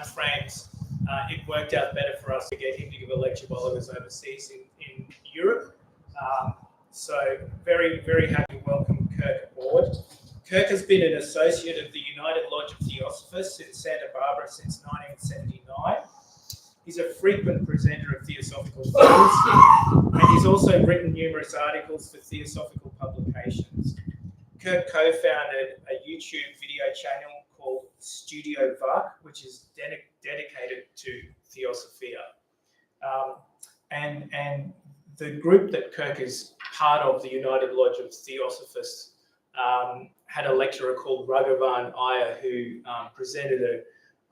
time frames, it worked out better for us to get him to give a lecture while he was overseas in Europe. So very, very happy to welcome Kirk aboard. Kirk has been an associate of the United Lodge of Theosophists in Santa Barbara since 1979. He's a frequent presenter of theosophical things, and he's also written numerous articles for theosophical publications. Kirk co-founded a YouTube video channel called Studio Vach, which is dedicated to Theosophia. And the group that Kirk is part of, the United Lodge of Theosophists, had a lecturer called Raghavan Iyer who presented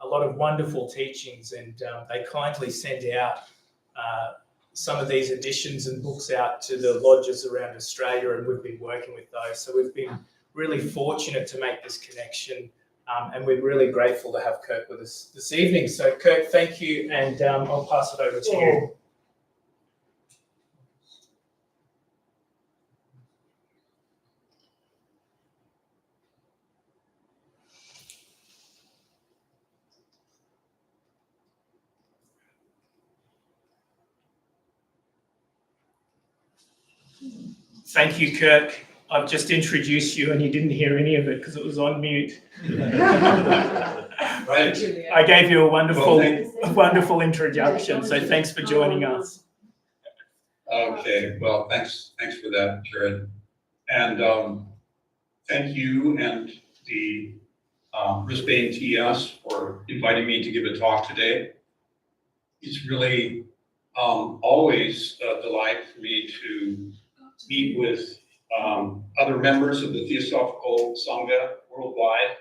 a lot of wonderful teachings, and they kindly sent out some of these editions and books out to the lodges around Australia, and we've been working with those. So we've been really fortunate to make this connection, and we're really grateful to have Kirk with us this evening. So Kirk, thank you, and I'll pass it over to you. Thank you, Kirk. I've just introduced you and you didn't hear any of it because it was on mute. Right. I gave you a wonderful introduction, so thanks for joining us. Okay, well, thanks for that, Jared. And thank you and the Brisbane TS for inviting me to give a talk today. It's really always a delight for me to meet with other members of the Theosophical Sangha worldwide.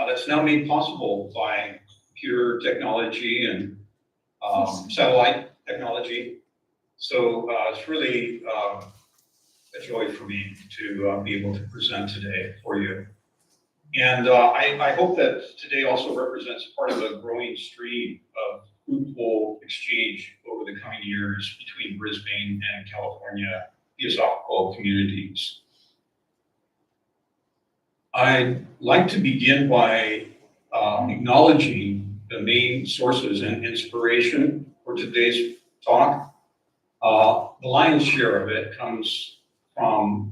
That's now made possible by computer technology and satellite technology. So it's really a joy for me to be able to present today for you. And I hope that today also represents part of a growing stream of fruitful exchange over the coming years between Brisbane and California theosophical communities. I'd like to begin by acknowledging the main sources and inspiration for today's talk. The lion's share of it comes from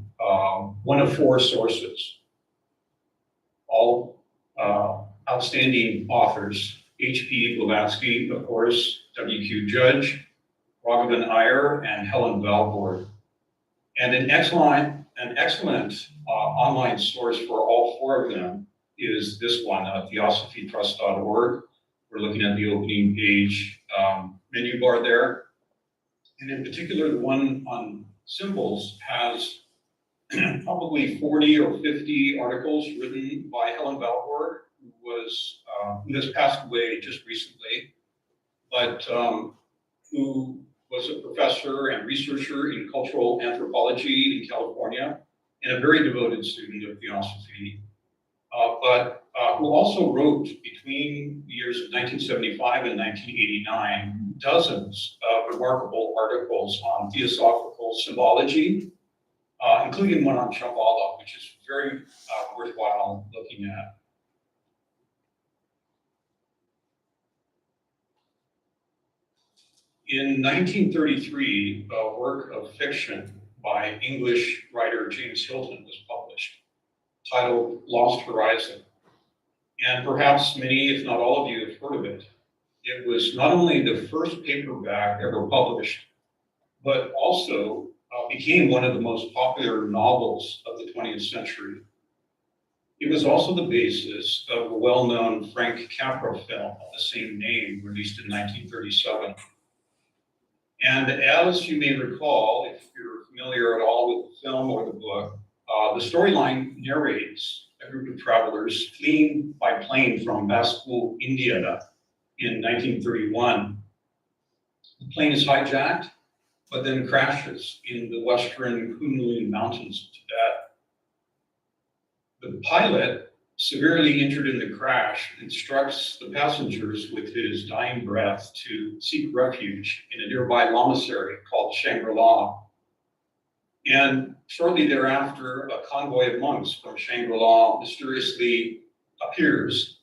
one of four sources, all outstanding authors: H.P. Blavatsky, of course, W.Q. Judge, Raghavan Iyer, and Helen Valborg. And an excellent online source for all four of them is this one, theosophytrust.org. We're looking at the opening page menu bar there. And in particular, the one on symbols has probably 40 or 50 articles written by Helen Valborg, who has passed away just recently, but who was a professor and researcher in cultural anthropology in California and a very devoted student of theosophy, but who also wrote between the years of 1975 and 1989 dozens of remarkable articles on theosophical symbology, including one on Shambhala, which is very worthwhile looking at. In 1933, a work of fiction by English writer James Hilton was published, titled Lost Horizon. And perhaps many, if not all of you, have heard of it. It was not only the first paperback ever published, but also became one of the most popular novels of the 20th century. It was also the basis of a well-known Frank Capra film of the same name, released in 1937. And as you may recall, if you're familiar at all with the film or the book, the storyline narrates a group of travelers fleeing by plane from Baskul, India in 1931. The plane is hijacked, but then crashes in the western Kunlun mountains of Tibet. The pilot, severely injured in the crash, instructs the passengers with his dying breath to seek refuge in a nearby lamasery called Shangri-La. And shortly thereafter, a convoy of monks from Shangri-La mysteriously appears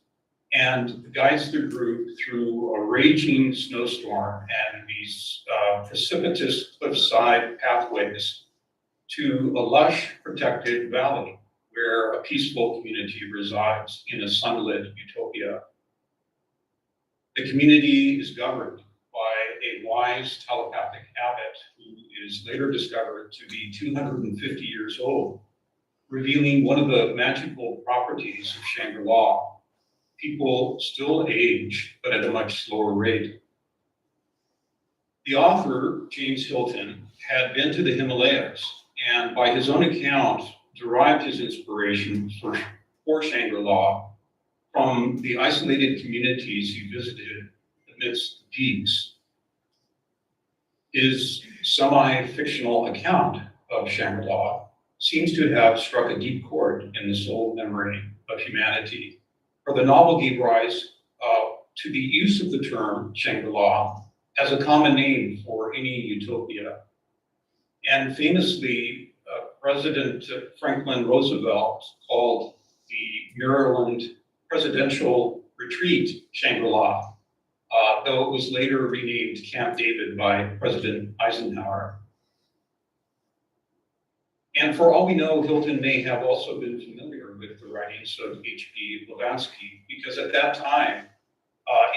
and guides the group through a raging snowstorm and these precipitous cliffside pathways to a lush, protected valley where a peaceful community resides in a sunlit utopia. The community is governed by a wise telepathic abbot who is later discovered to be 250 years old, revealing one of the magical properties of Shangri-La. People still age, but at a much slower rate. The author, James Hilton, had been to the Himalayas and by his own account, derived his inspiration for Shangri-La from the isolated communities he visited amidst the peaks. His semi-fictional account of Shangri-La seems to have struck a deep chord in the soul memory of humanity, for the novel gave rise to the use of the term Shangri-La as a common name for any utopia. And famously, President Franklin Roosevelt called the Maryland presidential retreat Shangri-La, though it was later renamed Camp David by President Eisenhower. And for all we know, Hilton may have also been familiar with the writings of H.P. Blavatsky, because at that time,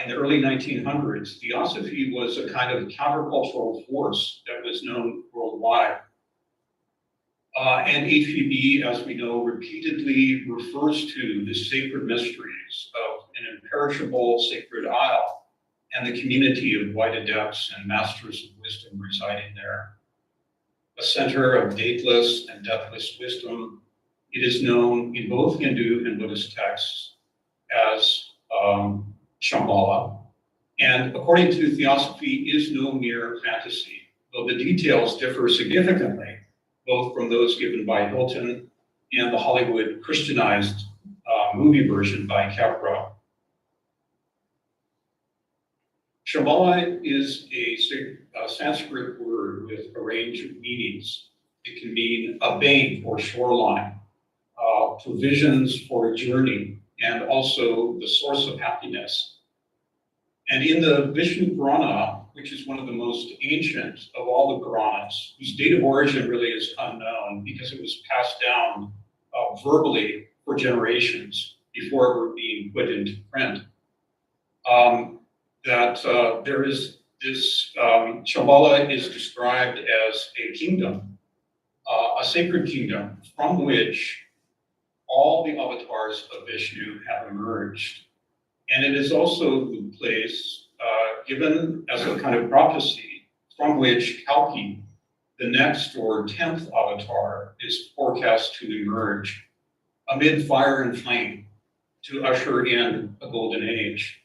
in the early 1900s, Theosophy was a kind of countercultural force that was known worldwide. And HPB, as we know, repeatedly refers to the sacred mysteries of an imperishable sacred isle and the community of white adepts and masters of wisdom residing there. A center of dateless and deathless wisdom, it is known in both Hindu and Buddhist texts as Shambhala, and according to Theosophy, is no mere fantasy, though the details differ significantly, both from those given by Hilton and the Hollywood Christianized movie version by Capra. Shambhala is a Sanskrit word with a range of meanings. It can mean a bank or shoreline, provisions for a journey, and also the source of happiness. And in the Vishnu Purana, which is one of the most ancient of all the Puranas, whose date of origin really is unknown because it was passed down verbally for generations before it were being put into print, there is this, Shambhala is described as a kingdom, a sacred kingdom from which all the avatars of Vishnu have emerged. And it is also the place given as a kind of prophecy from which Kalki, the next or 10th avatar, is forecast to emerge amid fire and flame to usher in a golden age.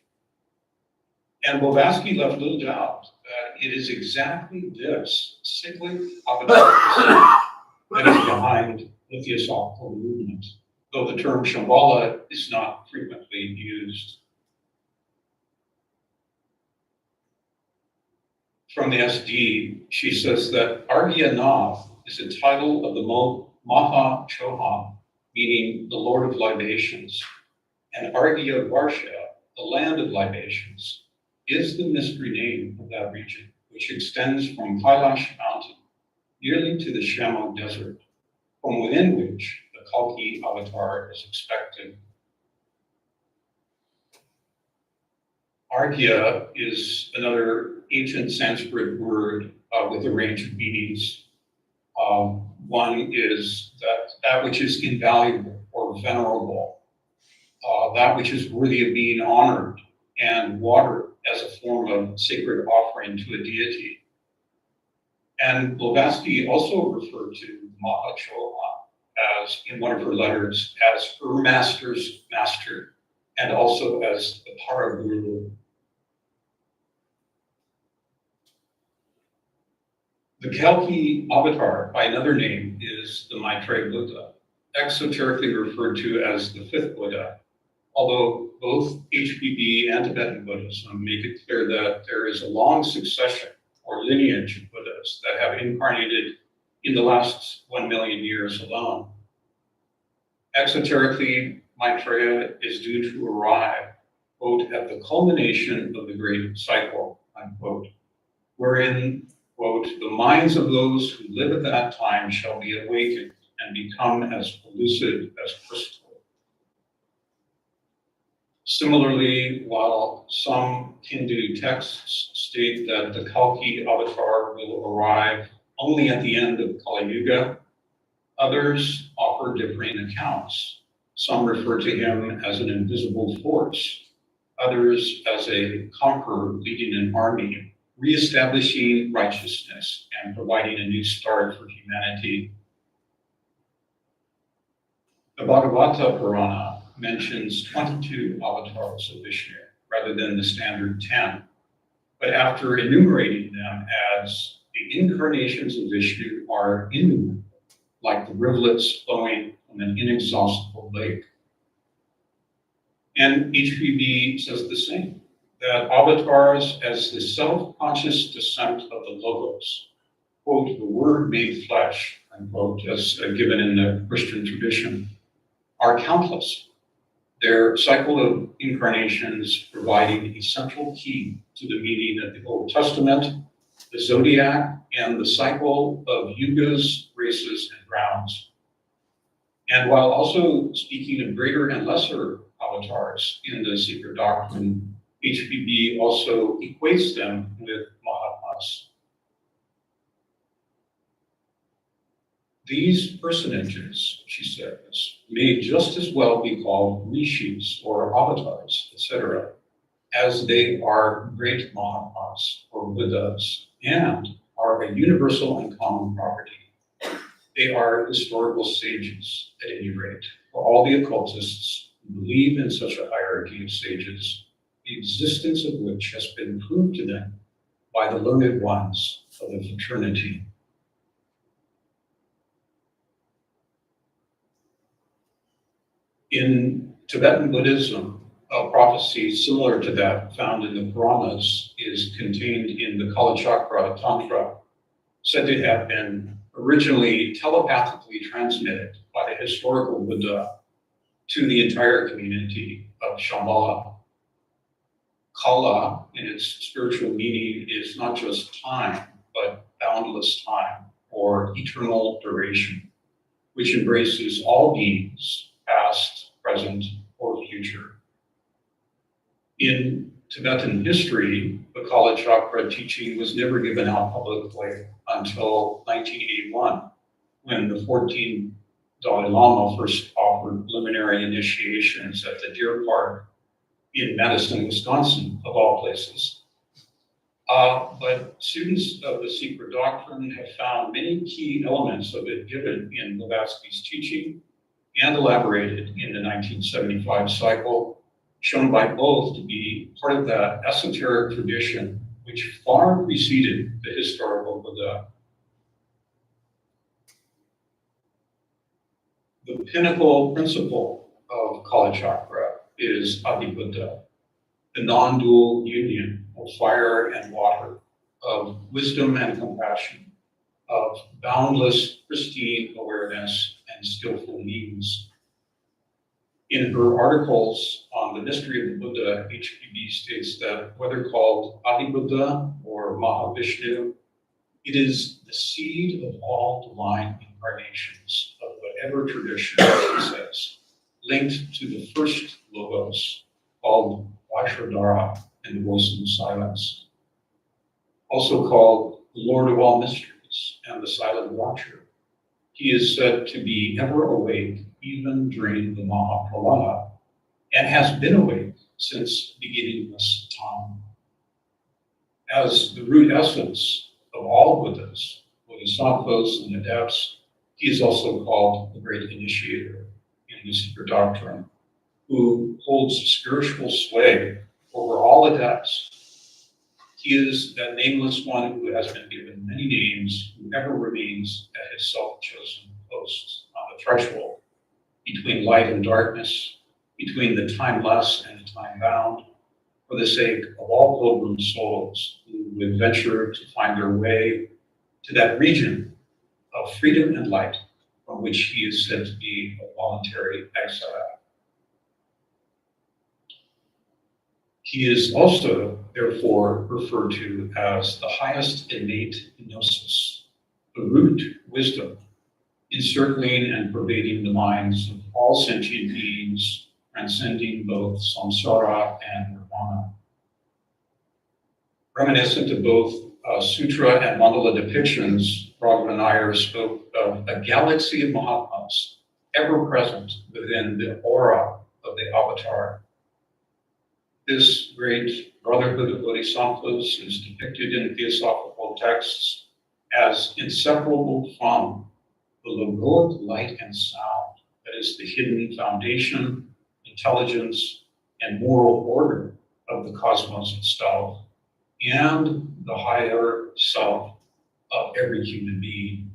And Blavatsky left little doubt that it is exactly this cyclic avatar that is behind the Theosophical movement, though the term Shambhala is not frequently used. From the SD, she says that Argya Nath is a title of the Maha Choha, meaning the Lord of Libations, and Argya Varsha, the land of libations, is the mystery name of that region, which extends from Kailash Mountain nearly to the Shamog Desert, from within which the Kalki avatar is expected. Argya is another ancient Sanskrit word with a range of meanings. One is that which is invaluable or venerable, that which is worthy of being honored and watered as a form of sacred offering to a deity. And Blavatsky also referred to Mahachoha as, in one of her letters, as her master's master, and also as the Paraguru. The Kalki avatar, by another name, is the Maitreya Buddha, exoterically referred to as the fifth Buddha, although both HPB and Tibetan Buddhism make it clear that there is a long succession or lineage of Buddhas that have incarnated in the last 1 million years alone. Exoterically, Maitreya is due to arrive quote, at the culmination of the great cycle, unquote, wherein, quote, the minds of those who live at that time shall be awakened and become as lucid as crystal. Similarly, while some Hindu texts state that the Kalki avatar will arrive only at the end of Kali Yuga, others offer differing accounts. Some refer to him as an invisible force, others as a conqueror leading an army, reestablishing righteousness and providing a new start for humanity. The Bhagavata Purana mentions 22 avatars of Vishnu rather than the standard 10, but after enumerating them adds the incarnations of Vishnu are innumerable, like the rivulets flowing from an inexhaustible lake. And HPB says the same, that avatars as the self-conscious descent of the Logos, quote, the word made flesh, unquote, as given in the Christian tradition, are countless. Their cycle of incarnations providing a central key to the meaning of the Old Testament, the zodiac, and the cycle of yugas, races, and grounds. And while also speaking of greater and lesser avatars in the secret doctrine, HPB also equates them with Mahatmas. These personages, she says, may just as well be called rishis or avatars, etc., as they are great Mahatmas or Buddhas and are a universal and common property. They are historical sages, at any rate, for all the occultists who believe in such a hierarchy of sages, the existence of which has been proved to them by the learned ones of the fraternity. In Tibetan Buddhism, a prophecy similar to that found in the Puranas is contained in the Kalachakra Tantra, said to have been originally telepathically transmitted by the historical Buddha to the entire community of Shambhala. Kala, in its spiritual meaning, is not just time, but boundless time, or eternal duration, which embraces all beings, past, present, or future. In Tibetan history, the Kala Chakra teaching was never given out publicly until 1981, when the 14th Dalai Lama first offered preliminary initiations at the Deer Park in Madison, Wisconsin, of all places. But students of the secret doctrine have found many key elements of it given in Blavatsky's teaching and elaborated in the 1975 cycle, shown by both to be part of that esoteric tradition which far preceded the historical Buddha. The pinnacle principle of Kala Chakra is Adi-Buddha, the non-dual union of fire and water, of wisdom and compassion, of boundless, pristine awareness and skillful means. In her articles on the mystery of the Buddha, HPB states that whether called Adi-Buddha or Mahavishnu, it is the seed of all divine incarnations of whatever tradition, she says, linked to the first Logos, called Vajradhara in the voice of silence, also called the Lord of all mysteries and the silent watcher. He is said to be ever awake even during the Mahapralaya, and has been awake since beginningless time. As the root essence of all Buddhas, Bodhisattvas, and adepts, he is also called the Great Initiator in the secret doctrine, who holds spiritual sway over all adepts. He is that nameless one who has been given many names, who ever remains at his self-chosen post on the threshold between light and darkness, between the timeless and the time-bound, for the sake of all pilgrim souls who would venture to find their way to that region of freedom and light from which he is said to be a voluntary exile. He is also, therefore, referred to as the highest innate gnosis, the root wisdom, encircling and pervading the minds of all sentient beings, transcending both samsara and nirvana. Reminiscent of both sutra and mandala depictions, Raghavan Iyer spoke of a galaxy of Mahatmas ever present within the aura of the avatar. This great Brotherhood of Bodhisattvas is depicted in theosophical texts as inseparable from the logoic light and sound, that is the hidden foundation, intelligence, and moral order of the cosmos itself, and the higher self of every human being.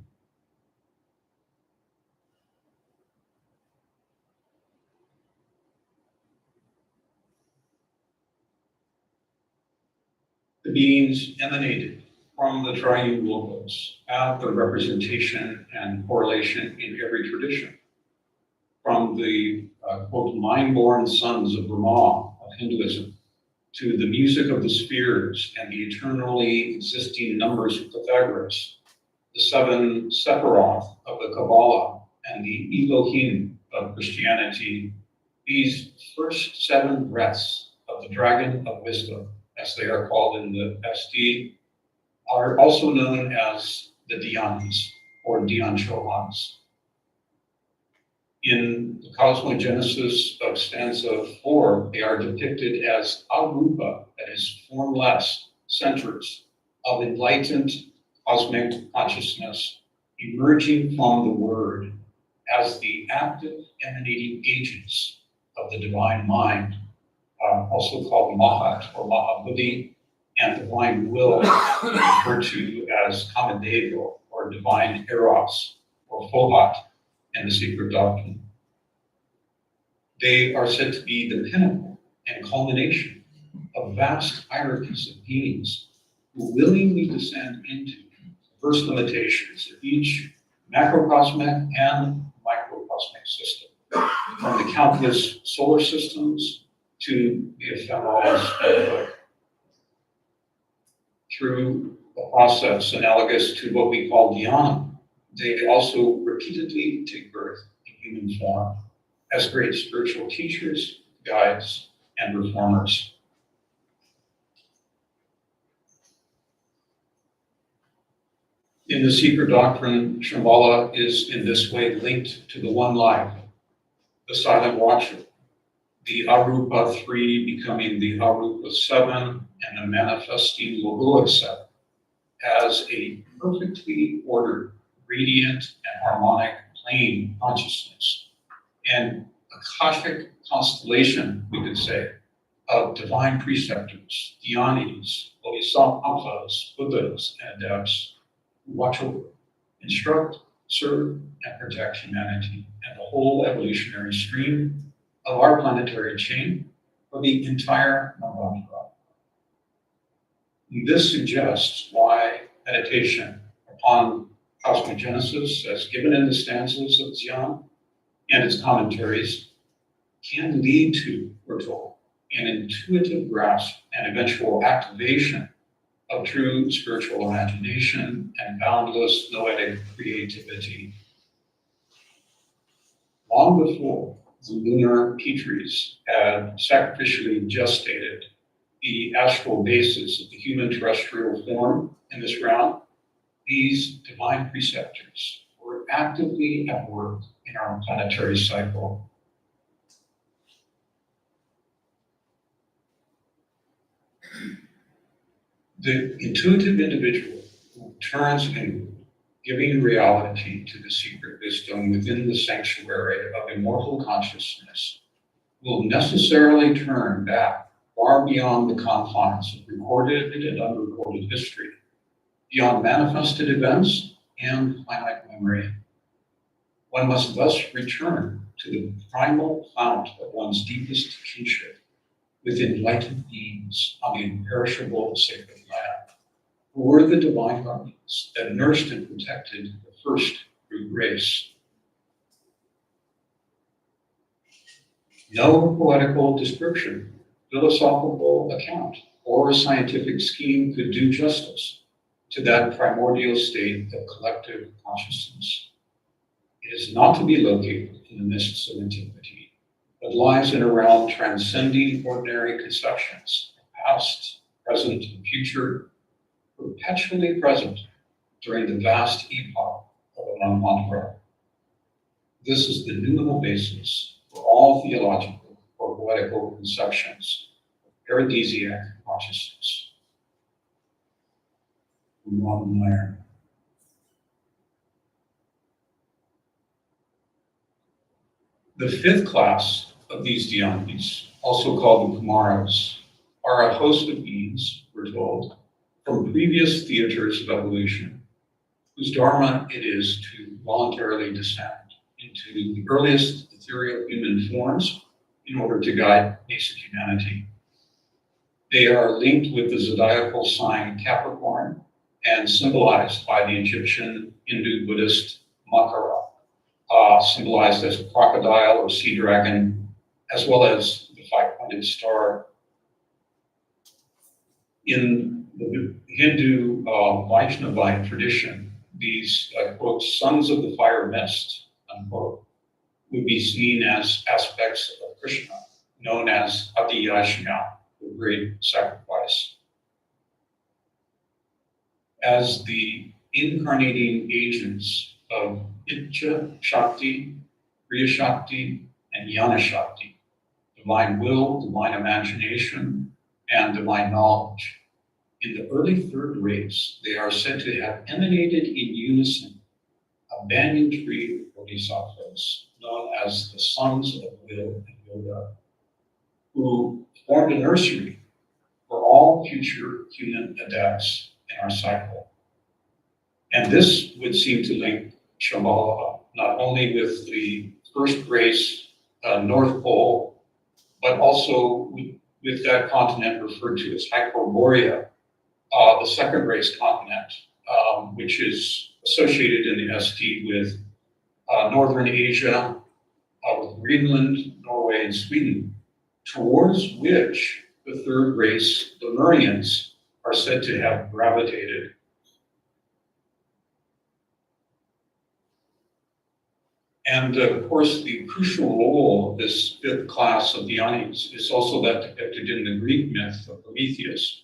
The beings emanated from the triune logos have the representation and correlation in every tradition. From the, quote, mind-born sons of Brahma of Hinduism, to the music of the spheres and the eternally existing numbers of Pythagoras, the seven Sephiroth of the Kabbalah, and the Elohim of Christianity, these first seven breaths of the dragon of wisdom, as they are called in the SD, are also known as the Dhyanis or Dhyan Chohans. In the cosmogenesis of stanza 4, they are depicted as arupa, that is formless centers of enlightened cosmic consciousness emerging from the word as the active emanating agents of the divine mind, also called Mahat or Mahabuddhi, and divine will, referred to as Kamadeva or divine eros or Fohat in the secret doctrine. They are said to be the pinnacle and culmination of vast hierarchies of beings who willingly descend into diverse limitations of each macrocosmic and microcosmic system, from the countless solar systems to the ephemerals of the through a process analogous to what we call dhyana. They also repeatedly take birth in human form as great spiritual teachers, guides, and reformers. In the secret doctrine, Shambhala is in this way linked to the one life, the silent watcher, the Arupa 3 becoming the Arupa 7, and the manifesting Logoic 7, as a perfectly ordered, radiant, and harmonic plane consciousness, and Akashic constellation, we could say, of divine preceptors, dhyanis, bodhisattvas, buddhas, and adepts who watch over, instruct, serve, and protect humanity and the whole evolutionary stream of our planetary chain for the entire Navamitra. This suggests why meditation upon cosmogenesis, as given in the stanzas of Dzyan and its commentaries, can lead to, we're told, an intuitive grasp and eventual activation of true spiritual imagination and boundless noetic creativity. Long before the lunar Petries had sacrificially gestated the astral basis of the human terrestrial form in this realm, these divine preceptors were actively at work in our planetary cycle. The intuitive individual who turns inward, giving reality to the secret wisdom within the sanctuary of immortal consciousness, will necessarily turn back far beyond the confines of recorded and unrecorded history, beyond manifested events and finite memory. One must thus return to the primal fount of one's deepest kinship with enlightened beings on the imperishable sacred land, who were the divine guardians that nursed and protected the first root race. No poetical description philosophical account or scientific scheme could do justice to that primordial state of collective consciousness. It is not to be located in the mists of antiquity, but lies in a realm transcending ordinary conceptions of past, present, and future, perpetually present during the vast epoch of Mantra. This is the numinal basis for all theological or poetical conceptions of paradisiac consciousness. The fifth class of these dhyanis, also called the Kumaras, are a host of beings, we're told, from previous theaters of evolution, whose dharma it is to voluntarily descend into the earliest ethereal human forms in order to guide nascent humanity. They are linked with the zodiacal sign Capricorn and symbolized by the Egyptian Hindu Buddhist Makara, symbolized as a crocodile or sea dragon, as well as the five-pointed star. In the Hindu Vaishnavite tradition, these, quote, sons of the fire mist, unquote, would be seen as aspects of Krishna, known as Adiyashna, the great sacrifice. As the incarnating agents of Icha Shakti, Kriya Shakti, and Jnana Shakti, divine will, divine imagination, and divine knowledge. In the early third race, they are said to have emanated in unison a banyan tree of bodhisattvas, known as the sons of will and yoga, who formed a nursery for all future human adepts in our cycle. And this would seem to link Shambhala not only with the first race, North Pole, but also with that continent referred to as Hyperborea, the second race continent, which is associated in the ST with Northern Asia, with Greenland, Norway, and Sweden, towards which the third race, the Lemurians, are said to have gravitated. And of course, the crucial role of this fifth class of dhyanis is also that depicted in the Greek myth of Prometheus.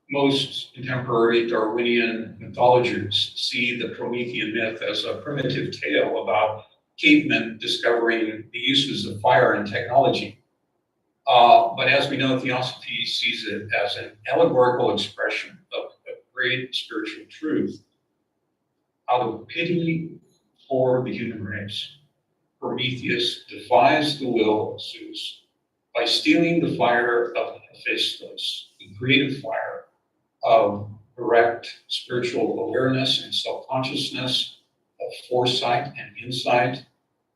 Most contemporary Darwinian mythologists see the Promethean myth as a primitive tale about cavemen discovering the uses of fire and technology. But as we know, Theosophy sees it as an allegorical expression of great spiritual truth. Out of pity for the human race, Prometheus defies the will of Zeus by stealing the fire of Hephaestus, the creative fire of direct spiritual awareness and self-consciousness, of foresight and insight,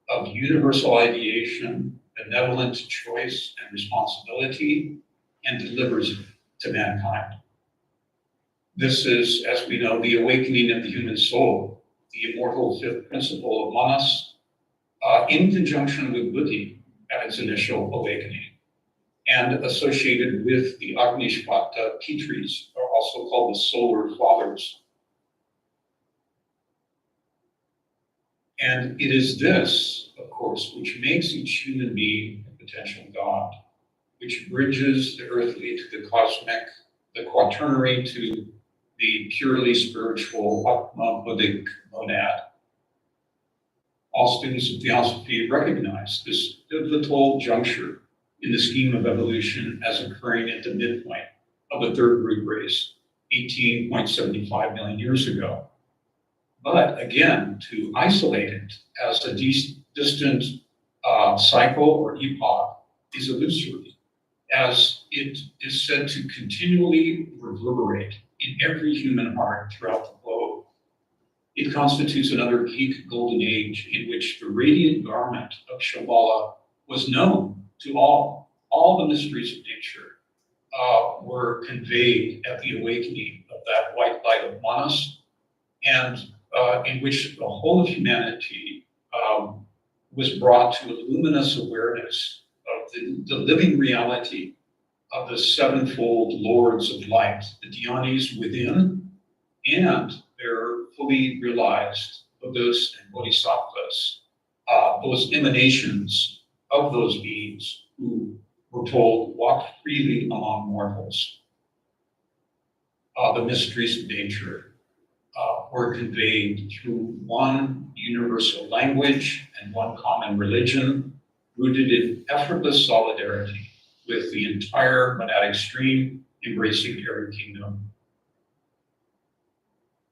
of universal ideation, benevolent choice and responsibility, and delivers it to mankind. This is, as we know, the awakening of the human soul, the immortal fifth principle of Manas, in conjunction with Buddhi at its initial awakening, and associated with the Agnishvata Pitris, or also called the solar fathers. And it is this, of course, which makes each human being a potential God, which bridges the earthly to the cosmic, the quaternary to the purely spiritual Atma Buddhic monad. All students of Theosophy recognize this pivotal juncture in the scheme of evolution as occurring at the midpoint of the third root race, 18.75 million years ago. But again, to isolate it as a distant cycle or epoch is illusory, as it is said to continually reverberate in every human heart throughout the globe. It constitutes another peak golden age in which the radiant garment of Shambhala was known to all. All the mysteries of nature were conveyed at the awakening of that white light of Manas, and in which the whole of humanity was brought to a luminous awareness of the living reality of the sevenfold lords of light, the dhyanis within, and their fully realized Buddhas and Bodhisattvas, those emanations of those beings who were told, walk freely among mortals. The mysteries of nature were conveyed through one universal language and one common religion, rooted in effortless solidarity with the entire monadic stream, embracing every kingdom.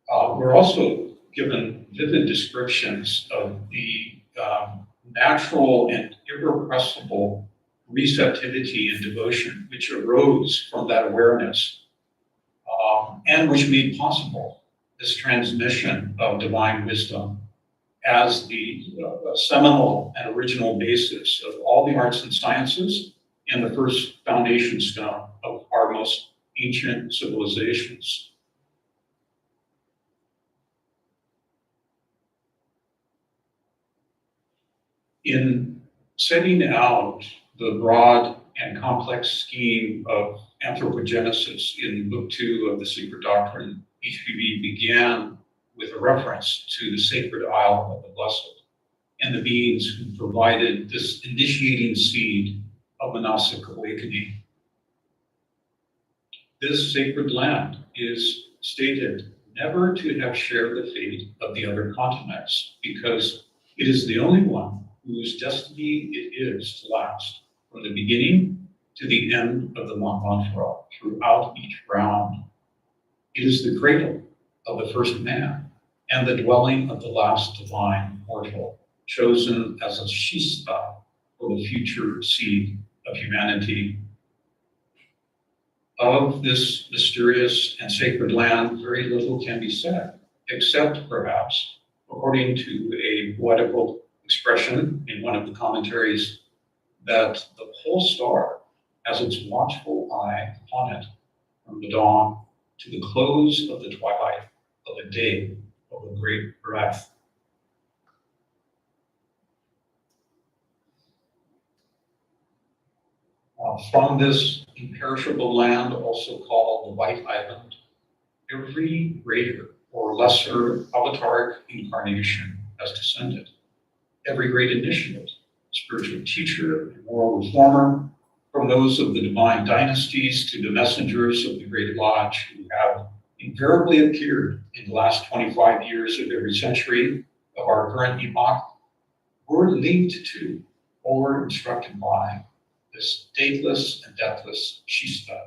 We're also given vivid descriptions of the natural and irrepressible receptivity and devotion which arose from that awareness, and which made possible this transmission of divine wisdom as the seminal and original basis of all the arts and sciences and the first foundation stone of our most ancient civilizations. In setting out the broad and complex scheme of anthropogenesis in Book 2 of the Secret Doctrine, HPB began with a reference to the sacred Isle of the Blessed and the beings who provided this initiating seed of monastic awakening. This sacred land is stated never to have shared the fate of the other continents because it is the only one whose destiny it is to last from the beginning to the end of the Mont Blanc throughout each round. It is the cradle of the first man and the dwelling of the last divine mortal, chosen as a shista for the future seed of humanity. Of this mysterious and sacred land, very little can be said, except perhaps, according to a poetical expression in one of the commentaries, that the pole star has its watchful eye upon it from the dawn to the close of the twilight of a day of a great breath. From this imperishable land, also called the White Island, every greater or lesser avataric incarnation has descended. Every great initiate, spiritual teacher, and moral reformer, from those of the divine dynasties to the messengers of the Great Lodge who have invariably appeared in the last 25 years of every century of our current epoch, were linked to or instructed by this dateless and deathless Shista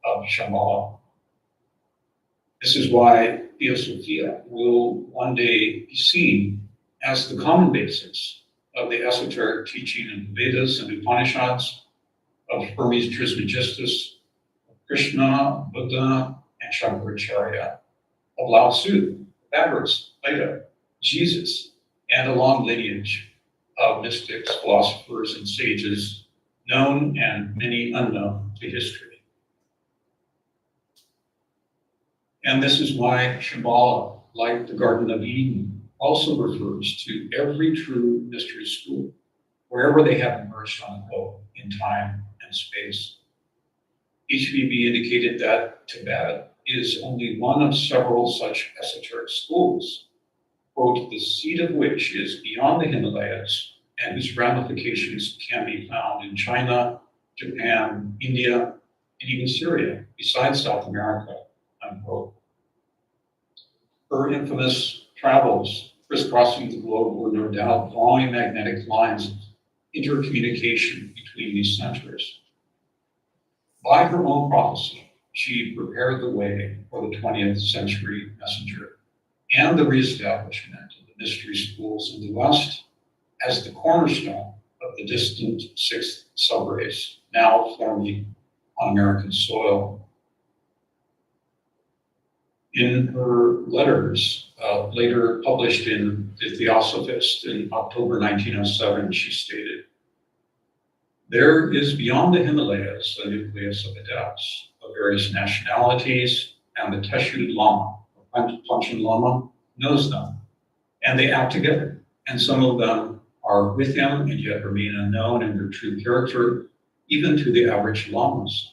of Shambhala. This is why Theosophia will one day be seen as the common basis of the esoteric teaching in the Vedas and Upanishads, of Hermes Trismegistus, of Krishna, Buddha, and Shankaracharya, of Lao Tzu, Pythagoras, Plato, Jesus, and a long lineage of mystics, philosophers, and sages, known and many unknown to history. And this is why Shambhala, like the Garden of Eden, also refers to every true mystery school, wherever they have emerged on the globe in time and space. HVB indicated that Tibet is only one of several such esoteric schools, quote, the seat of which is beyond the Himalayas and whose ramifications can be found in China, Japan, India, and even Syria, besides South America, unquote. Her infamous travels crisscrossing the globe were no doubt drawing magnetic lines of intercommunication between these centers. By her own prophecy, she prepared the way for the 20th century messenger and the reestablishment of the mystery schools in the West as the cornerstone of the distant sixth subrace, now forming on American soil. In her letters, later published in the Theosophist in October 1907, she stated, "There is beyond the Himalayas a nucleus of adepts of various nationalities, and the Teshud Lama, or Panchen Lama, knows them, and they act together, and some of them are with him and yet remain unknown in their true character, even to the average lamas.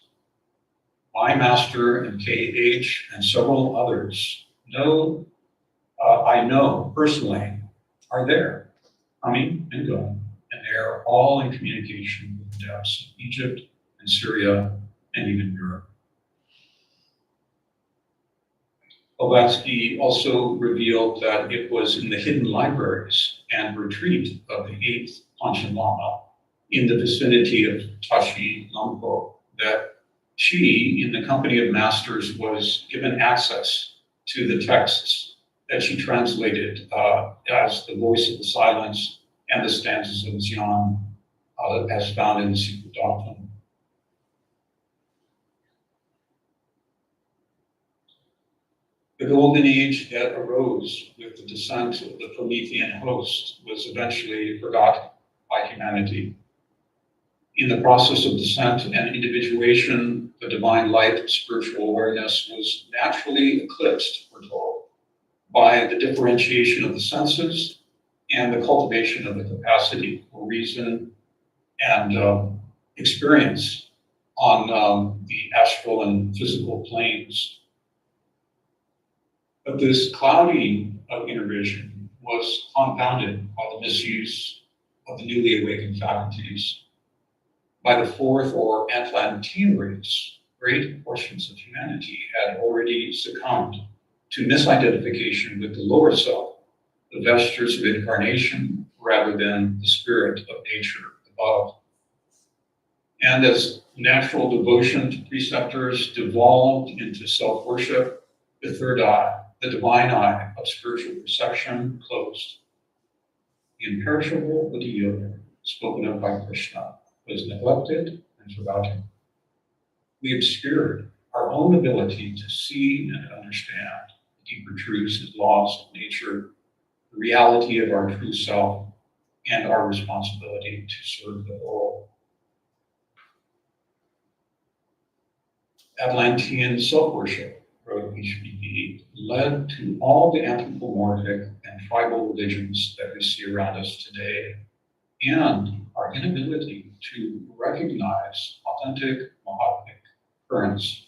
My master and K.H. and several others I know personally, are there, coming and going, and they are all in communication with the depths of Egypt and Syria and even Europe. Blavatsky also revealed that it was in the hidden libraries and retreat of the 8th Panchen Lama in the vicinity of Tashi Lhambro that she, in the company of masters, was given access to the texts that she translated as the voice of the silence and the stanzas of Xian as found in the Secret Doctrine. The golden age that arose with the descent of the Promethean host was eventually forgotten by humanity. In the process of descent and individuation, the divine light of spiritual awareness was naturally eclipsed, we're told, by the differentiation of the senses and the cultivation of the capacity for reason and experience on the astral and physical planes. But this clouding of inner vision was compounded by the misuse of the newly awakened faculties. By the fourth or Atlantean race, great portions of humanity had already succumbed to misidentification with the lower self, the vestures of incarnation, rather than the spirit of nature above. And as natural devotion to preceptors devolved into self-worship, the third eye, the divine eye of spiritual perception, closed. The imperishable Buddha Yoga, spoken of by Krishna, was neglected and forgotten. We obscured our own ability to see and understand the deeper truths and laws of nature, the reality of our true self, and our responsibility to serve the whole. Atlantean self-worship, wrote HBB, led to all the anthropomorphic and tribal religions that we see around us today, and our inability to recognize authentic Mahatmic currents,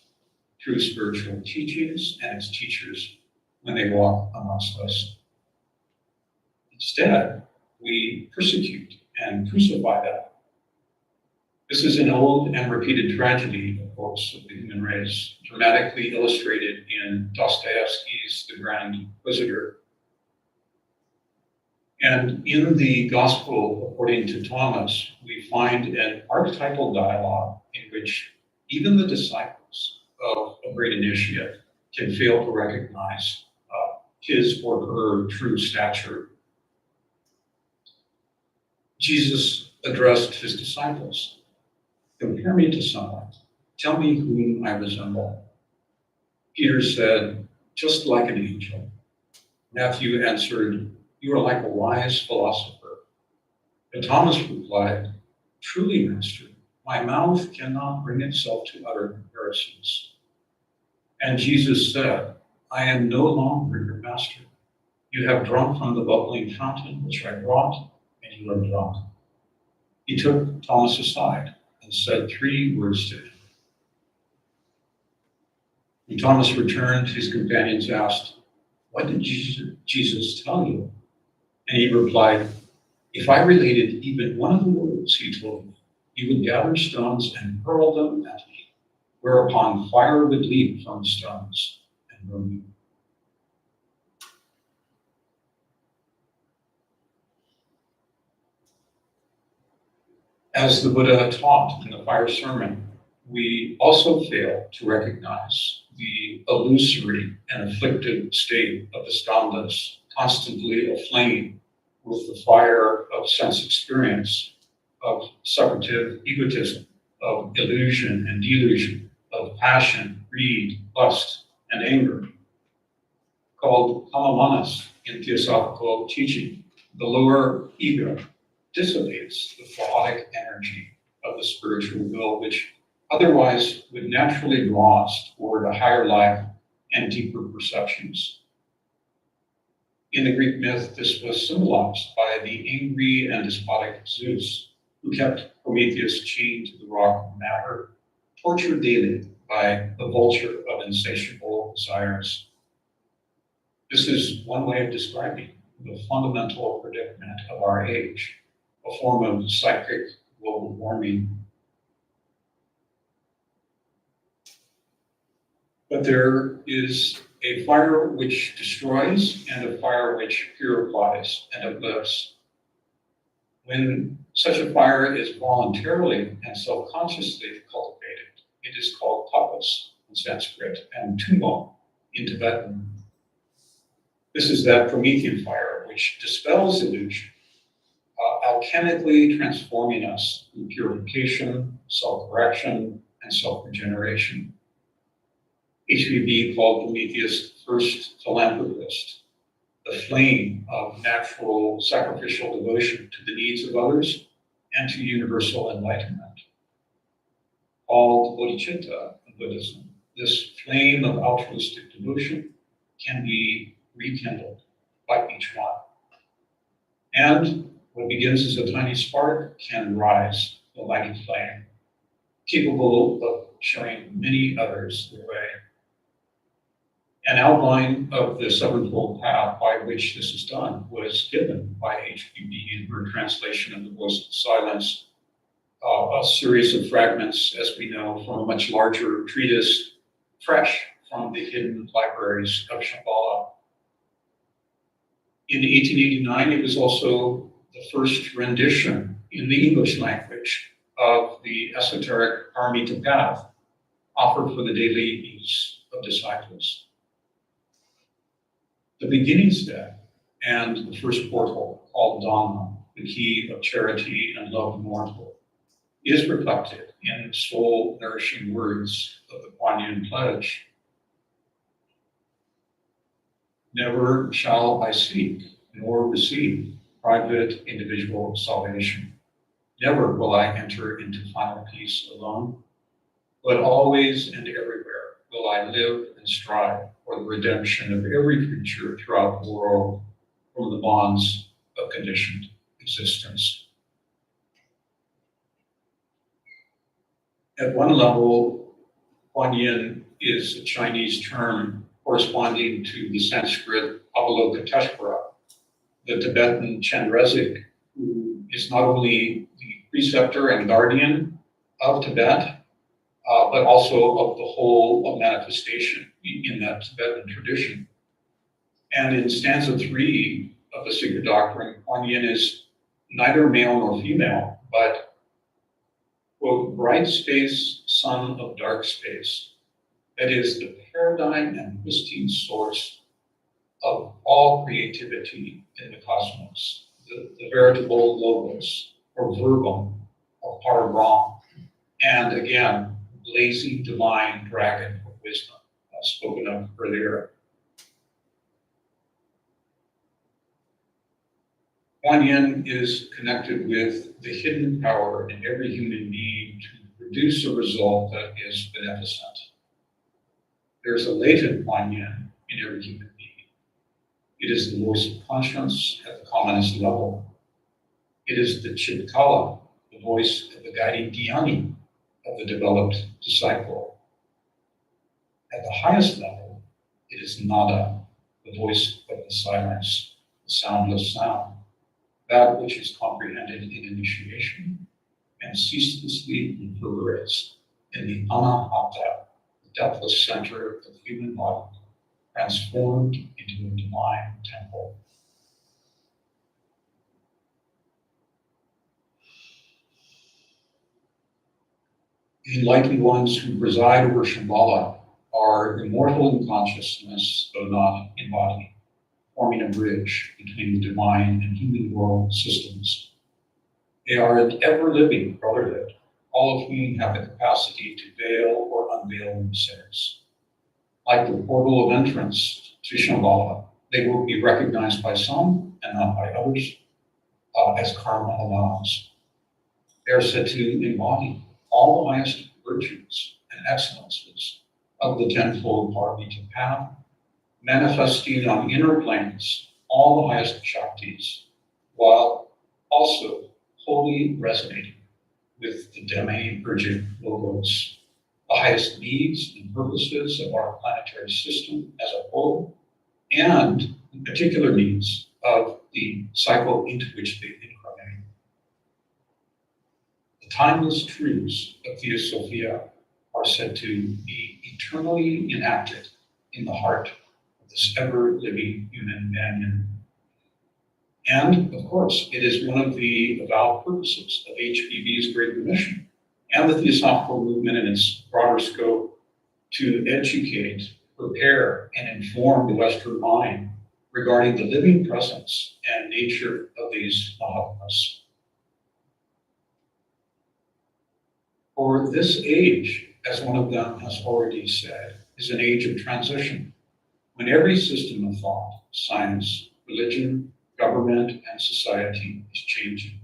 true spiritual teachings and its teachers when they walk amongst us. Instead, we persecute and crucify them. This is an old and repeated tragedy, of course, of the human race, dramatically illustrated in Dostoevsky's The Grand Inquisitor. And in the Gospel, according to Thomas, we find an archetypal dialogue in which even the disciples of a great initiate can fail to recognize his or her true stature. Jesus addressed his disciples, "Compare me to someone. Tell me whom I resemble." Peter said, "Just like an angel." Matthew answered, "You are like a wise philosopher." And Thomas replied, "Truly, Master, my mouth cannot bring itself to utter comparisons." And Jesus said, "I am no longer your master. You have drunk from the bubbling fountain which I brought, and you are drunk." He took Thomas aside and said 3 words to him. When Thomas returned, his companions asked, "What did Jesus tell you?" And he replied, "If I related even one of the words he told me, you would gather stones and hurl them at me, whereupon fire would leap from the stones and burn me." As the Buddha taught in the fire sermon, we also fail to recognize the illusory and afflictive state of the skandhas, constantly aflame with the fire of sense experience, of separative egotism, of illusion and delusion, of passion, greed, lust, and anger. Called kalamanas in Theosophical teaching, the lower ego dissipates the chaotic energy of the spiritual will, which otherwise would naturally draw us toward a higher life and deeper perceptions. In the Greek myth, this was symbolized by the angry and despotic Zeus, who kept Prometheus chained to the rock of matter, tortured daily by the vulture of insatiable desires. This is one way of describing the fundamental predicament of our age, a form of psychic global warming. But there is a fire which destroys and a fire which purifies and uplifts. When such a fire is voluntarily and self-consciously cultivated, it is called tapas in Sanskrit and tummo in Tibetan. This is that Promethean fire which dispels illusion, alchemically transforming us through purification, self-correction, and self-regeneration. HVB called Prometheus the first philanthropist, the flame of natural sacrificial devotion to the needs of others and to universal enlightenment. Called bodhicitta in Buddhism, this flame of altruistic devotion can be rekindled by each one. And what begins as a tiny spark can rise to a mighty flame, capable of showing many others the way. An outline of the sevenfold path by which this is done was given by HVB in her translation of the Voice of Silence, a series of fragments, as we know, from a much larger treatise, fresh from the hidden libraries of Shambhala. In 1889, it was also the first rendition in the English language of the esoteric Paramita path offered for the daily use of disciples. The beginning step and the first portal, called Dhamma, the key of charity and love immortal, is reflected in the soul-nourishing words of the Kuan Yin pledge. Never shall I seek nor receive private individual salvation. Never will I enter into final peace alone, but always and everywhere will I live and strive for the redemption of every creature throughout the world from the bonds of conditioned existence. At one level, Kuan Yin is a Chinese term corresponding to the Sanskrit Avalokiteshvara, the Tibetan Chenrezig, who is not only the preceptor and guardian of Tibet, but also of the whole of manifestation in that Tibetan tradition. And in stanza 3 of the Secret Doctrine, Kuan Yin is neither male nor female, but, quote, bright space, son of dark space. That is the paradigm and pristine source of all creativity in the cosmos, the veritable logos, or verbum, of Parabrahm, and again, lazy divine dragon of wisdom, spoken of earlier. Kuan Yin is connected with the hidden power in every human being to produce a result that is beneficent. There's a latent Kuan Yin in every human being. It is the voice of conscience at the commonest level. It is the Chitkala, the voice of the guiding Dhyani of the developed disciple. At the highest level, it is Nada, the voice of the silence, the soundless sound, that which is comprehended in initiation and ceaselessly reverberates in the Anahata, the depthless center of the human body, transformed into a divine temple. The enlightened ones who preside over Shambhala are immortal in consciousness, though not in body, forming a bridge between the divine and human world systems. They are an ever-living brotherhood, all of whom have the capacity to veil or unveil themselves. Like the portal of entrance to Shambhala, they will be recognized by some and not by others as karma allows. They are said to embody all the highest virtues and excellences of the tenfold Paramita path, manifesting on inner planes all the highest Shaktis, while also wholly resonating with the demiurgic logos, the highest needs and purposes of our planetary system as a whole, and the particular needs of the cycle into which they incarnate. The timeless truths of Theosophia are said to be eternally enacted in the heart of this ever-living human banyan. And, of course, it is one of the avowed purposes of HPB's Great Mission and the Theosophical movement in its broader scope to educate, prepare, and inform the Western mind regarding the living presence and nature of these Mahatmas. For this age, as one of them has already said, is an age of transition, when every system of thought, science, religion, government, and society is changing,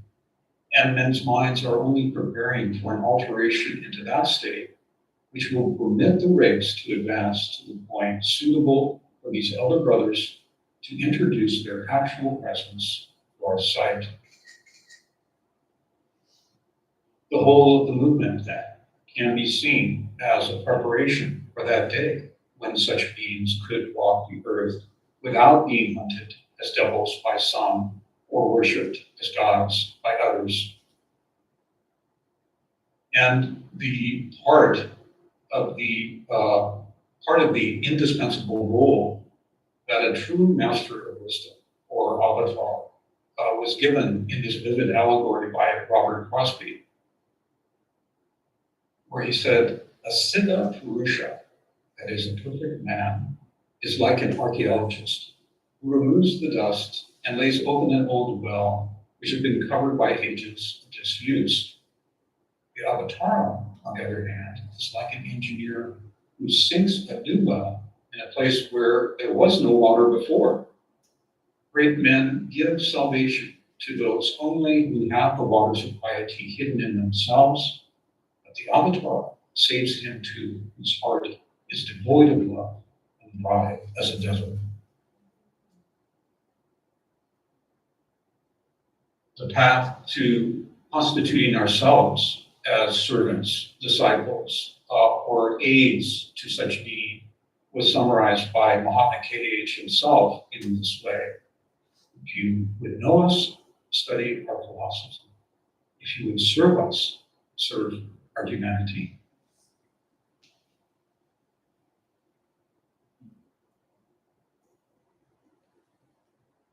and men's minds are only preparing for an alteration into that state which will permit the race to advance to the point suitable for these elder brothers to introduce their actual presence to our sight. The whole of the movement, then, can be seen as a preparation for that day when such beings could walk the earth without being hunted as devils by some or worshipped as gods by others. And the part of the indispensable role that a true master of wisdom or avatar was given in this vivid allegory by Robert Crosby, where he said, a Siddha Purusha, that is a perfect man, is like an archaeologist who removes the dust and lays open an old well which had been covered by ages of disuse. The avatar, on the other hand, is like an engineer who sinks a new well in a place where there was no water before. Great men give salvation to those only who have the waters of piety hidden in themselves, but the avatar saves him too, whose heart is devoid of love and dry as a desert. The path to constituting ourselves as servants, disciples, or aids to such need was summarized by Mahatma K.H. himself in this way. If you would know us, study our philosophy. If you would serve us, serve our humanity.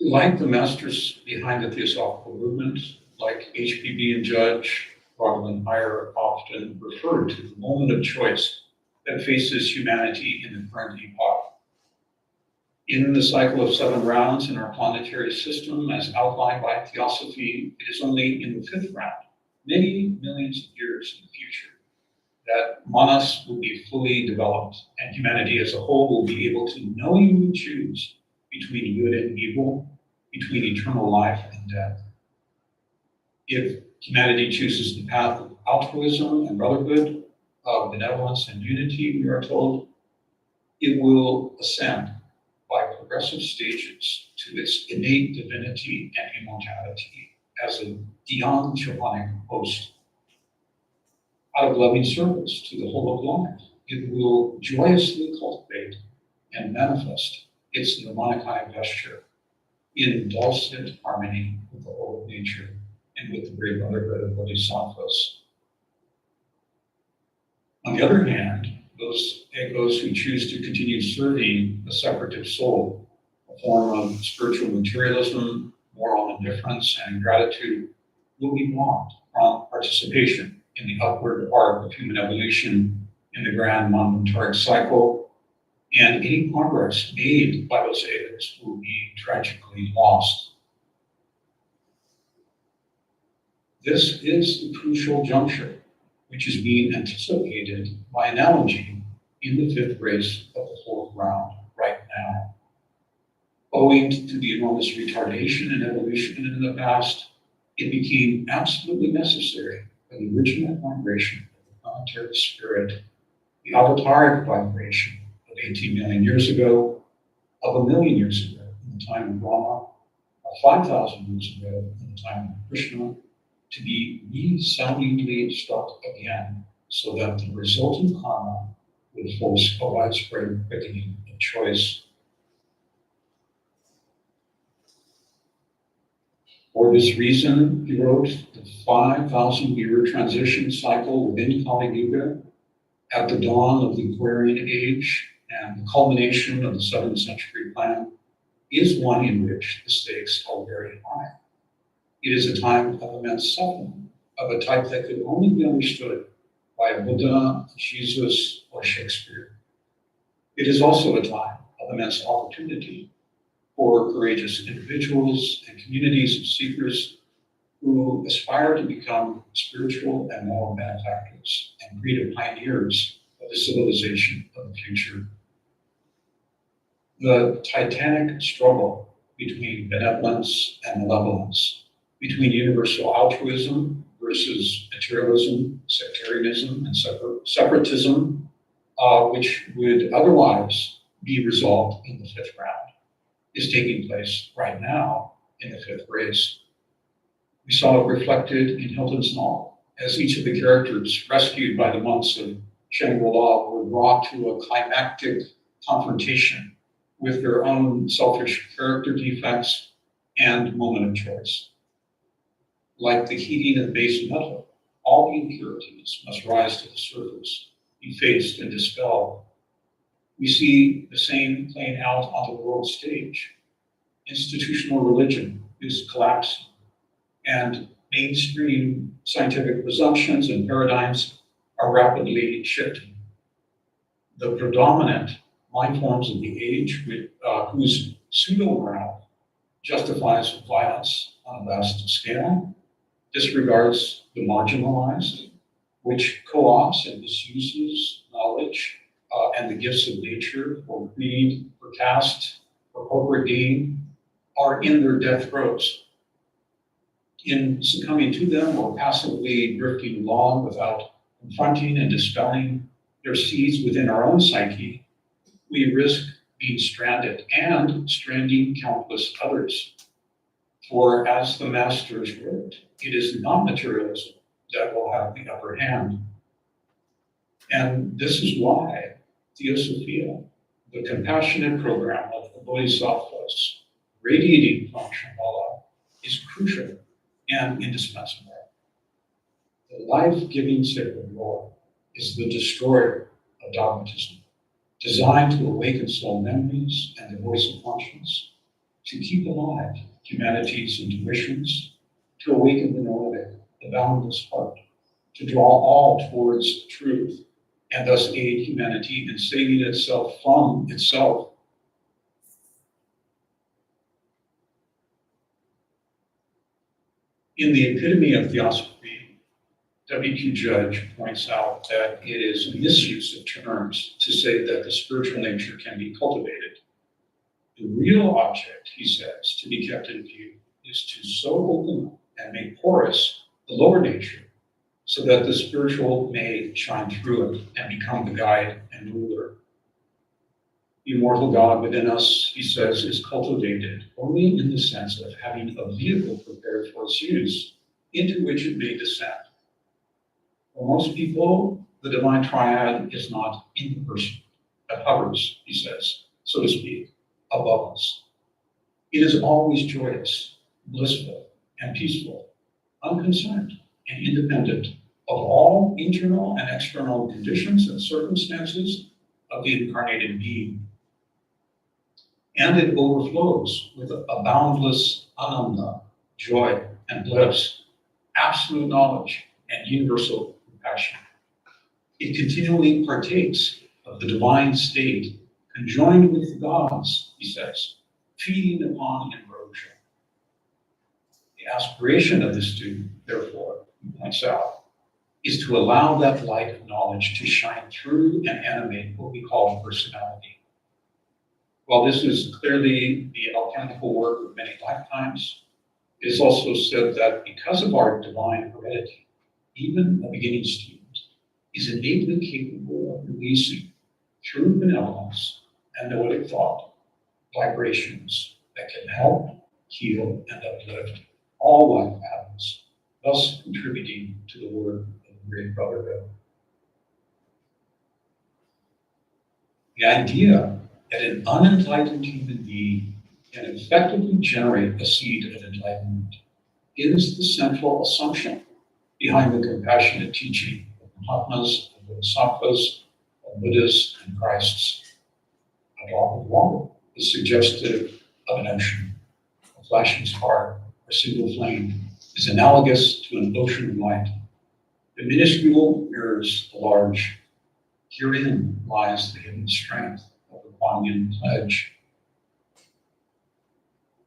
Like the masters behind the Theosophical movement, like HPB and Judge, Raghavan Iyer often referred to the moment of choice that faces humanity in the current epoch. In the cycle of 7 rounds in our planetary system, as outlined by Theosophy, it is only in the 5th round, many millions of years in the future, that Manas will be fully developed and humanity as a whole will be able to knowingly choose between good and evil, between eternal life and death. If humanity chooses the path of altruism and brotherhood, of benevolence and unity, we are told, it will ascend by progressive stages to its innate divinity and immortality as a Dhyan Chopanic host. Out of loving service to the whole of life, it will joyously cultivate and manifest its Nirmanakaya vesture in dulcet harmony with the whole of nature and with the great Brotherhood of Bodhisattvas. On the other hand, those egos who choose to continue serving the separative soul, a form of spiritual materialism, moral indifference, and ingratitude, will be blocked from participation in the upward arc of human evolution in the grand monetaric cycle, and any progress made by those egos will be tragically lost. This is the crucial juncture which is being anticipated by analogy in the 5th race of the 4th round right now. Owing to the enormous retardation in evolution in the past, it became absolutely necessary for the original vibration of the planetary spirit, the avataric vibration of 18 million years ago, of 1 million years ago in the time of Brahma, of 5,000 years ago in the time of Krishna, to be resoundingly struck again, so that the resultant karma would force a widespread quickening of choice. For this reason, he wrote, the 5,000-year transition cycle within Kali Yuga, at the dawn of the Aquarian Age and the culmination of the 7th century plan, is one in which the stakes are very high. It is a time of immense suffering, of a type that could only be understood by a Buddha, Jesus, or Shakespeare. It is also a time of immense opportunity for courageous individuals and communities of seekers who aspire to become spiritual and moral benefactors and creative pioneers of the civilization of the future. The titanic struggle between benevolence and malevolence, between universal altruism versus materialism, sectarianism, and separatism, which would otherwise be resolved in the 5th round, is taking place right now in the 5th race. We saw it reflected in Hilton's novel, as each of the characters rescued by the monks of Shangri-La were brought to a climactic confrontation with their own selfish character defects and moment of choice. Like the heating of base metal, all the impurities must rise to the surface, be faced and dispelled. We see the same playing out on the world stage. Institutional religion is collapsing, and mainstream scientific presumptions and paradigms are rapidly shifting. The predominant mind forms of the age, whose pseudo-morale justifies violence on a vast scale, disregards the marginalized, which co-opts and misuses knowledge and the gifts of nature for greed, for caste, for corporate gain, are in their death throes. In succumbing to them or passively drifting along without confronting and dispelling their seeds within our own psyche, we risk being stranded and stranding countless others. For as the masters wrote, it is not materialism that will have the upper hand. And this is why Theosophia, the compassionate program of the Bodhisattvas, radiating from Shambhala, is crucial and indispensable. The life-giving sacred law is the destroyer of dogmatism, designed to awaken soul memories and the voice of conscience, to keep alive humanity's intuitions, to awaken the noetic, the boundless heart, to draw all towards truth, and thus aid humanity in saving itself from itself. In the epitome of theosophy, W.Q. Judge points out that it is a misuse of terms to say that the spiritual nature can be cultivated. The real object, he says, to be kept in view is to so open up and make porous the lower nature so that the spiritual may shine through it and become the guide and ruler. The immortal God within us, he says, is cultivated only in the sense of having a vehicle prepared for its use into which it may descend. For most people, the divine triad is not in the person, but hovers, he says, so to speak, above us. It is always joyous, blissful, and peaceful, unconcerned and independent of all internal and external conditions and circumstances of the incarnated being. And it overflows with a boundless ananda, joy and bliss, absolute knowledge and universal compassion. It continually partakes of the divine state, conjoined with God's, he says, feeding upon ambrosia. The aspiration of the student, therefore, he points out, is to allow that light of knowledge to shine through and animate what we call personality. While this is clearly the alchemical work of many lifetimes, it is also said that because of our divine heredity, even a beginning student is innately capable of releasing, through benevolence and noetic thought, vibrations that can help, heal, and uplift all life patterns, thus contributing to the work of the Great Brotherhood. The idea that an unenlightened human being can effectively generate a seed of enlightenment is the central assumption behind the compassionate teaching of Mahatmas, of Bodhisattvas, of Buddhas, and Christs. A drop of water is suggestive of an ocean. A flashing spark or single flame is analogous to an ocean of light. The minuscule mirrors the large. Herein lies the hidden strength of the Kuan Yin pledge.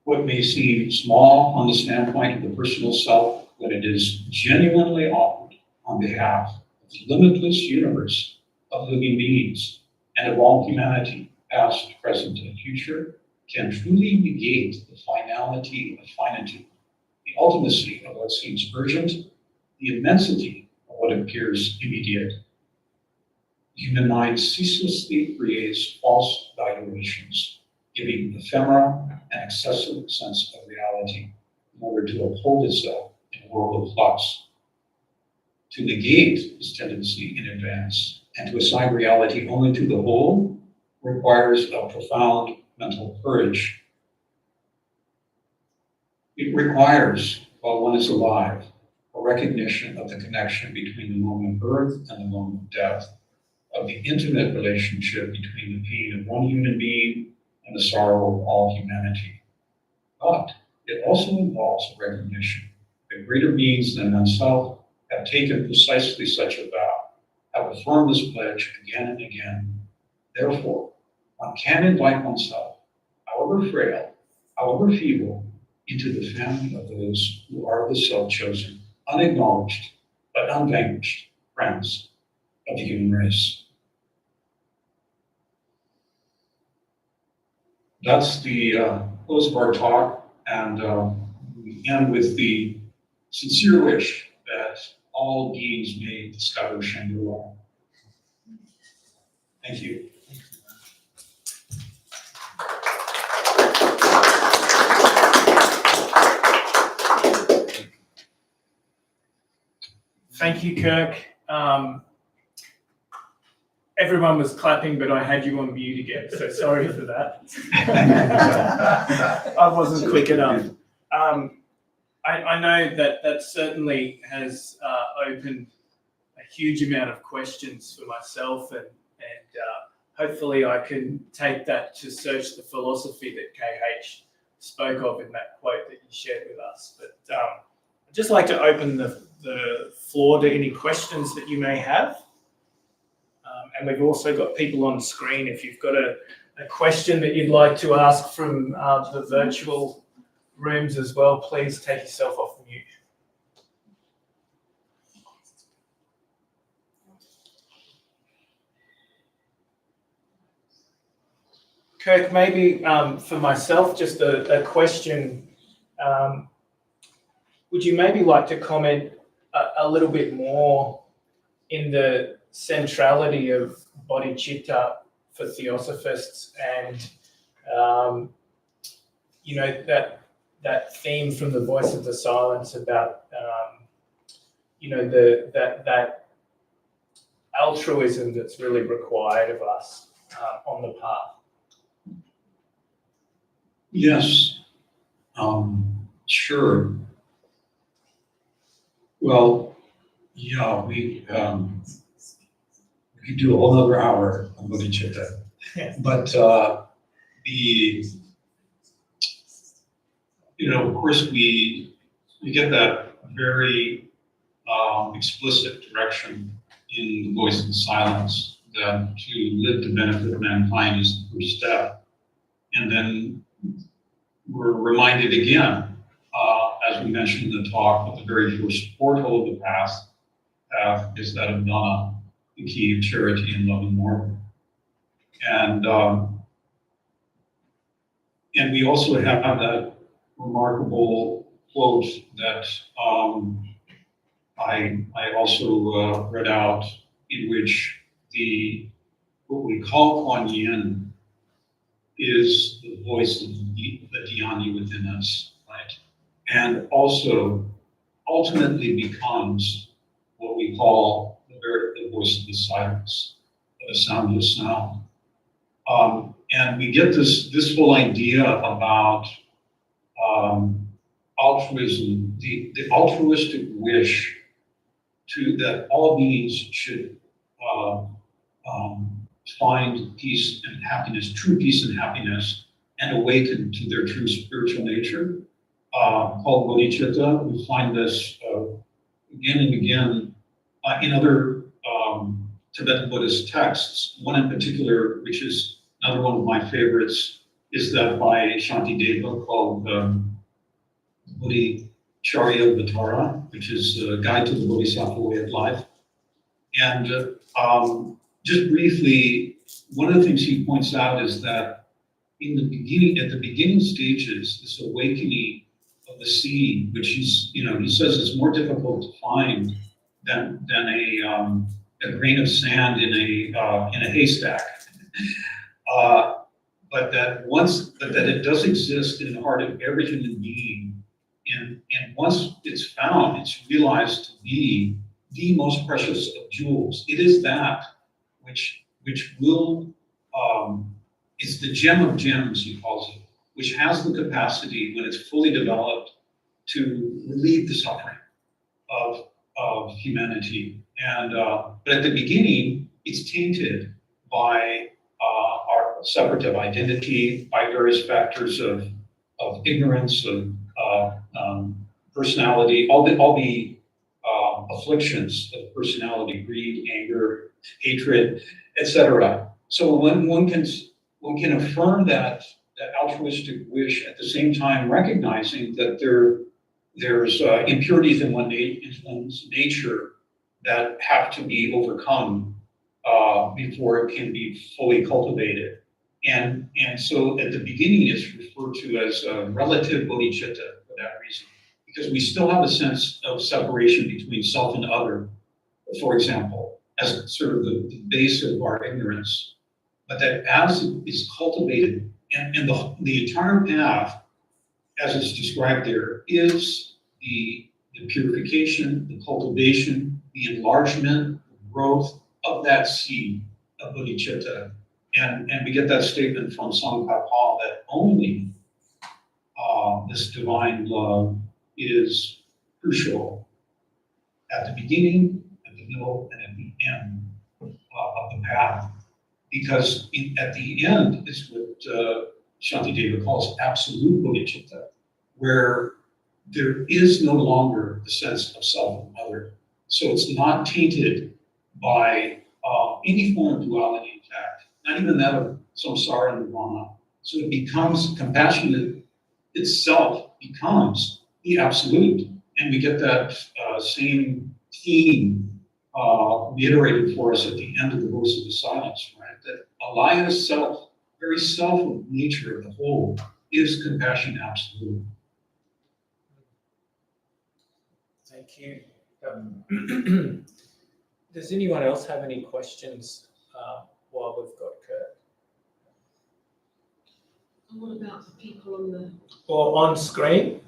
What may seem small from the standpoint of the personal self, when it is genuinely offered on behalf of the limitless universe of living beings and of all humanity, past, present, and future, can truly negate the finality of finitude, the ultimacy of what seems urgent, the immensity of what appears immediate. The human mind ceaselessly creates false valuations, giving ephemera an excessive sense of reality in order to uphold itself in a world of flux. To negate this tendency in advance and to assign reality only to the whole requires a profound mental courage. It requires, while one is alive, a recognition of the connection between the moment of birth and the moment of death, of the intimate relationship between the pain of one human being and the sorrow of all humanity. But it also involves a recognition that greater beings than oneself have taken precisely such a vow, have affirmed this pledge again and again. Therefore, one can invite oneself, however frail, however feeble, into the family of those who are the self-chosen, unacknowledged, but unvanquished friends of the human race. That's the close of our talk, and we end with the sincere wish that all beings may discover Shambhala. Thank you. Thank you, Kirk. Everyone was clapping, but I had you on mute again, so sorry for that. I wasn't quick enough. I know that certainly has opened a huge amount of questions for myself, and hopefully I can take that to search the philosophy that KH spoke of in that quote that you shared with us. But I'd just like to open the floor to any questions that you may have. And we've also got people on screen. If you've got a question that you'd like to ask from the virtual rooms as well, please take yourself off mute. Kirk, maybe for myself, just a question. Would you maybe like to comment a little bit more in the centrality of bodhicitta for Theosophists, and that theme from the Voice of the Silence about that altruism that's really required of us on the path? Yes, sure. Well, yeah, we could do a whole other hour on bodhicitta, but of course we get that very explicit direction in the Voice of the Silence that to live to benefit mankind is the first step, and then we're reminded again, as we mentioned in the talk, that the very first portal of the path is that of Dhamma, the key of charity and love and more. And we also have that remarkable quote that I also read out, in which what we call Kuan Yin is the voice of the Dhyani within us, right? And also ultimately becomes what we call the voice of the silence, the soundless sound. And we get this whole idea about altruism, the altruistic wish that all beings should find peace and happiness, true peace and happiness, and awaken to their true spiritual nature, called bodhicitta. We find this again and again in other Tibetan Buddhist texts. One in particular, which is another one of my favorites, is that by Shantideva called Bodhicharya Vatara, which is a guide to the Bodhisattva way of life. And just briefly, one of the things he points out is that at the beginning stages, this awakening of the seed, which he says is more difficult to find than a grain of sand in a haystack. But that it does exist in the heart of every human being, and once it's found, it's realized to be the most precious of jewels. It is that which will is the gem of gems, he calls it, which has the capacity, when it's fully developed, to relieve the suffering of humanity. And but at the beginning, it's tainted by our separative identity, by various factors of ignorance, of personality, all the afflictions of personality, greed, anger, hatred, etc. So when one can affirm that altruistic wish, at the same time recognizing that there's impurities in one's nature that have to be overcome before it can be fully cultivated. And so at the beginning, it's referred to as relative bodhicitta for that reason, because we still have a sense of separation between self and other, for example, as sort of the base of our ignorance. But that as it is cultivated, and the entire path, as it's described there, is the purification, the cultivation, the enlargement, the growth of that seed of bodhicitta. And we get that statement from Tsongkhapa that only this divine love is crucial at the beginning, at the middle, and at the end of the path. Because at the end is what Shantideva calls absolute bodhicitta, where there is no longer the sense of self and other. So it's not tainted by any form of duality, in fact, not even that of samsara and nirvana. So it becomes compassionate itself, becomes the absolute. And we get that same theme reiterated for us at the end of the Voice of the Silence, right? That Alaya self, very self of nature of the whole, is compassion absolute. Thank you. Does anyone else have any questions while we've got Kirk? And what about the people on the... Or on screen?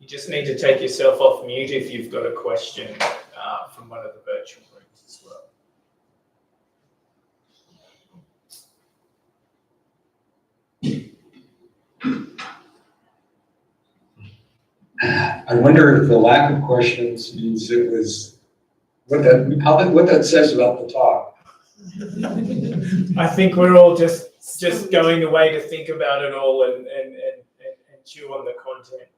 You just need to take yourself off mute if you've got a question from one of the virtual rooms as well. I wonder if the lack of questions means it was what that says about the talk. I think we're all just going away to think about it all and chew on the content.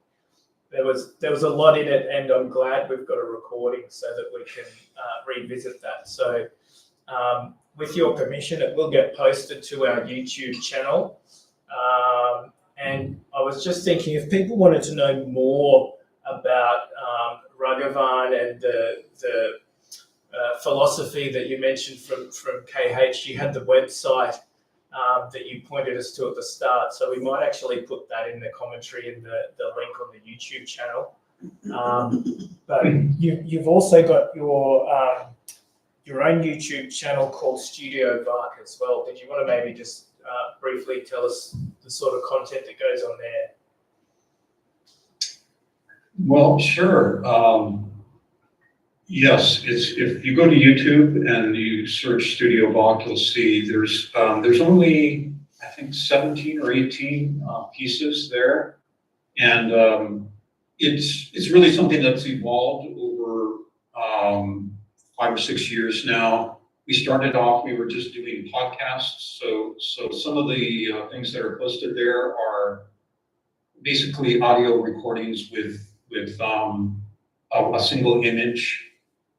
There was a lot in it, and I'm glad we've got a recording so that we can revisit that. So with your permission, it will get posted to our YouTube channel. And I was just thinking, if people wanted to know more about Raghavan and the philosophy that you mentioned from KH, you had the website that you pointed us to at the start. So we might actually put that in the commentary and the link on the YouTube channel. But you've also got your own YouTube channel called Studio Vach as well. Did you want to maybe just briefly tell us the sort of content that goes on there? Well, sure. Yes, if you go to YouTube and you search Studio Vach, you'll see there's only, I think, 17 or 18 pieces there, and it's really something that's evolved over 5 or 6 years now. We started off, we were just doing podcasts, so some of the things that are posted there are basically audio recordings with a single image.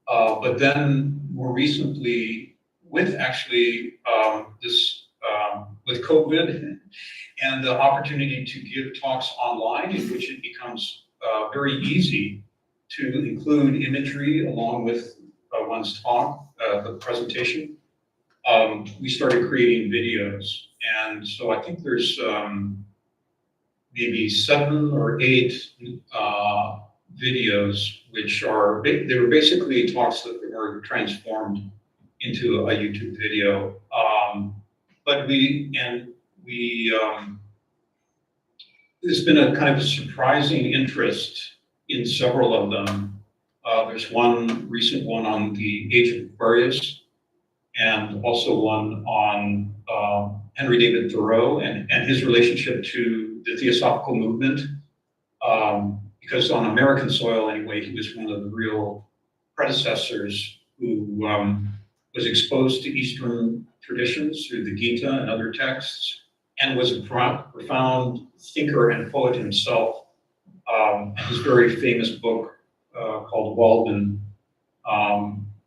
But then more recently, with actually with COVID and the opportunity to give talks online, in which it becomes very easy to include imagery along with one's talk, the presentation, we started creating videos. And so I think there's maybe 7 or 8 videos, which are, they were basically talks that were transformed into a YouTube video. But there's been a kind of a surprising interest in several of them. There's one recent one on the age of Aquarius, and also one on Henry David Thoreau and his relationship to the Theosophical movement. Because on American soil anyway, he was one of the real predecessors who was exposed to Eastern traditions through the Gita and other texts, and was a profound thinker and poet himself. His very famous book called Walden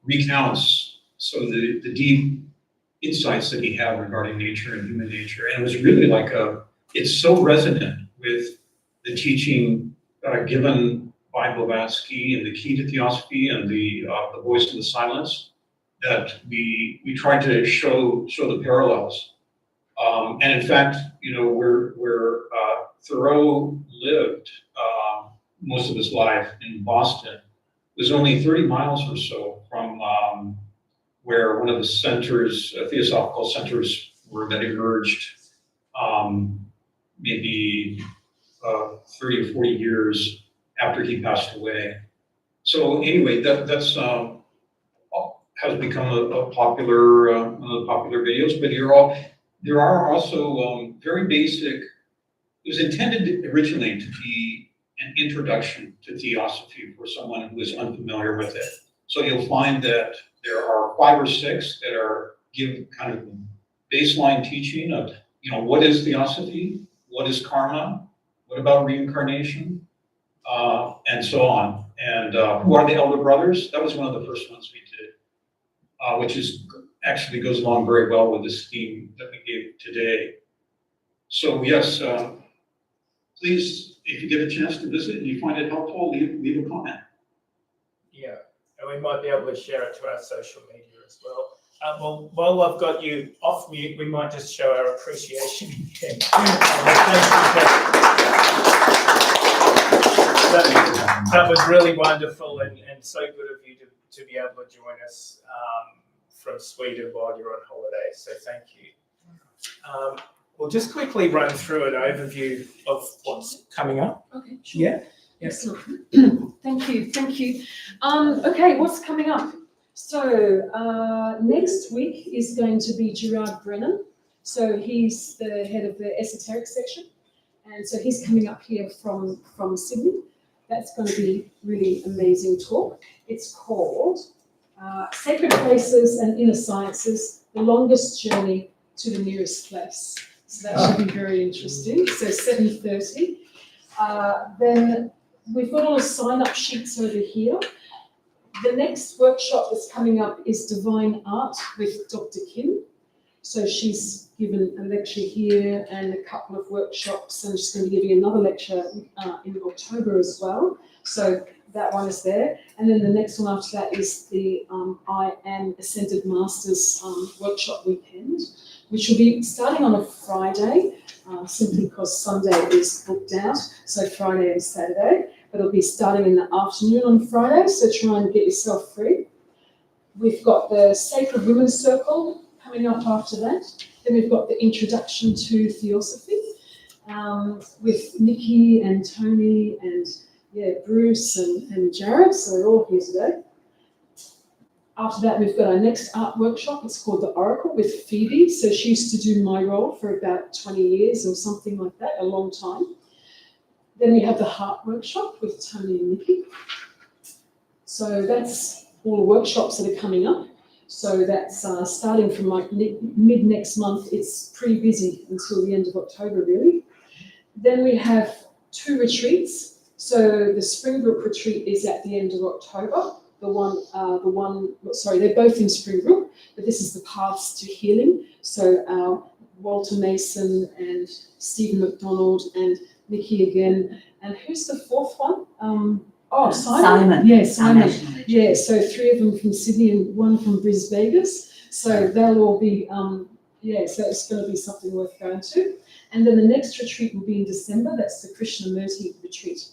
recounts some of the deep insights that he had regarding nature and human nature. And it was really like it's so resonant with the teaching given by Blavatsky and the Key to Theosophy and the Voice in the Silence, that we tried to show the parallels. And in fact, you know, where Thoreau lived most of his life in Boston was only 30 miles or so from where one of the centers, theosophical centers, were that emerged maybe 30 or 40 years after he passed away. So anyway, that's has become a popular one of the popular videos. But there are also very basic. It was intended originally to be an introduction to Theosophy for someone who is unfamiliar with it. So you'll find that there are 5 or 6 that are give kind of baseline teaching of, you know, what is Theosophy, what is karma, what about reincarnation, and so on. And who are the elder brothers? That was one of the first ones we did, which actually goes along very well with this theme that we gave today. So yes, please, if you get a chance to visit and you find it helpful, leave a comment. Yeah, and we might be able to share it to our social media as well. Well, while I've got you off mute, we might just show our appreciation again. That was really wonderful and so good of you to be able to join us from Sweden while you're on holiday. So thank you. We'll just quickly run through an overview of what's coming up. Okay, sure. Yeah. Excellent. Thank you. Okay, what's coming up? So next week is going to be Gerard Brennan. So he's the head of the esoteric section. And so he's coming up here from Sydney. That's going to be really amazing talk. It's called Sacred Places and Inner Sciences, the Longest Journey to the Nearest Place. So that should be very interesting. So 7:30. Then we've got all the sign-up sheets over here. The next workshop that's coming up is Divine Art with Dr. Kim. So she's given a lecture here and a couple of workshops, and she's going to give you another lecture in October as well. So that one is there. And then the next one after that is the I Am Ascended Masters workshop weekend, which will be starting on a Friday, simply because Sunday is booked out. So Friday and Saturday. But it'll be starting in the afternoon on Friday, so try and get yourself free. We've got the Sacred Women's Circle coming up after that. Then we've got the Introduction to Theosophy with Nikki and Tony and Bruce and Jared, so they're all here today. After that, we've got our next art workshop. It's called The Oracle with Phoebe. So she used to do my role for about 20 years or something like that, a long time. Then we have the Heart workshop with Tony and Nikki. So that's all the workshops that are coming up. So that's starting from like mid next month. It's pretty busy until the end of October, really. Then we have 2 retreats. So the Springbrook retreat is at the end of October. They're both in Springbrook, but this is the Paths to Healing. So Walter Mason and Stephen McDonald and Nikki again. And who's the 4th one? Simon. Yeah, Simon. Yeah, so 3 of them from Sydney and 1 from Brisbane. So they'll all be, so it's going to be something worth going to. And then the next retreat will be in December. That's the Krishnamurti retreat.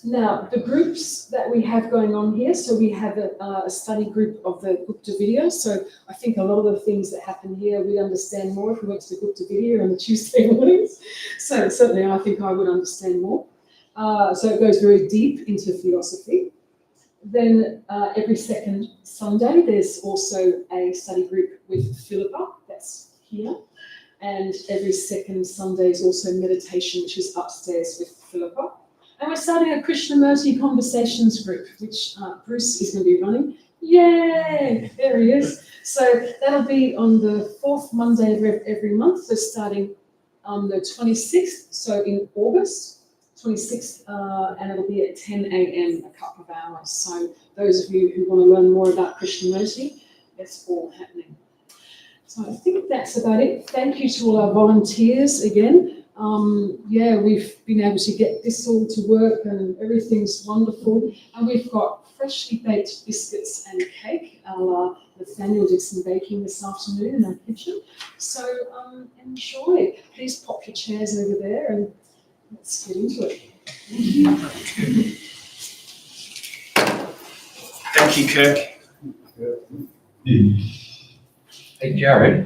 Now, the groups that we have going on here, so we have a study group of the Gupta video. So I think a lot of the things that happen here, we'd understand more if we went to the Gupta video on the Tuesday mornings. So certainly I think I would understand more. So it goes very deep into theosophy. Then every second Sunday, there's also a study group with Philippa, that's here. And every second Sunday is also meditation, which is upstairs with Philippa. And we're starting a Krishnamurti Conversations group, which Bruce is going to be running. Yay! There he is. So that'll be on the 4th Monday of every month, so starting on the 26th, so in August, 26th, and it'll be at 10 a.m., a couple of hours. So those of you who want to learn more about Krishnamurti, that's all happening. So I think that's about it. Thank you to all our volunteers again. We've been able to get this all to work and everything's wonderful. And we've got freshly baked biscuits and cake. Nathaniel did some baking this afternoon in our kitchen. So enjoy. Please pop your chairs over there and let's get into it. Thank you, Kirk. Hey, Jared,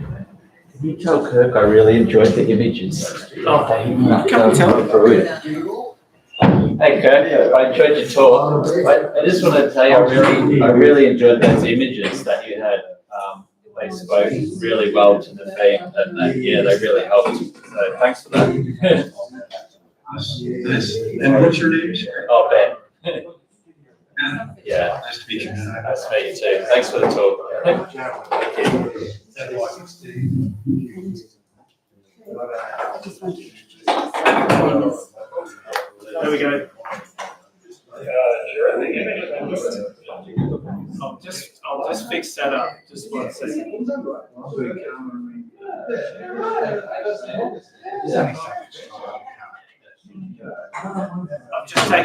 can you tell Kirk I really enjoyed the images? Oh, can we tell him? Hey, Kirk, I enjoyed your talk. I just want to tell you, I really enjoyed those images that you had. They spoke really well to the theme, and they really helped. So thanks for that. And what's your name, sir? Oh, Ben. Yeah. Nice to meet you. Nice to meet you too. Thanks for the talk. Thank you. There we go. I'll just fix that up. Just 1 second. I've just taken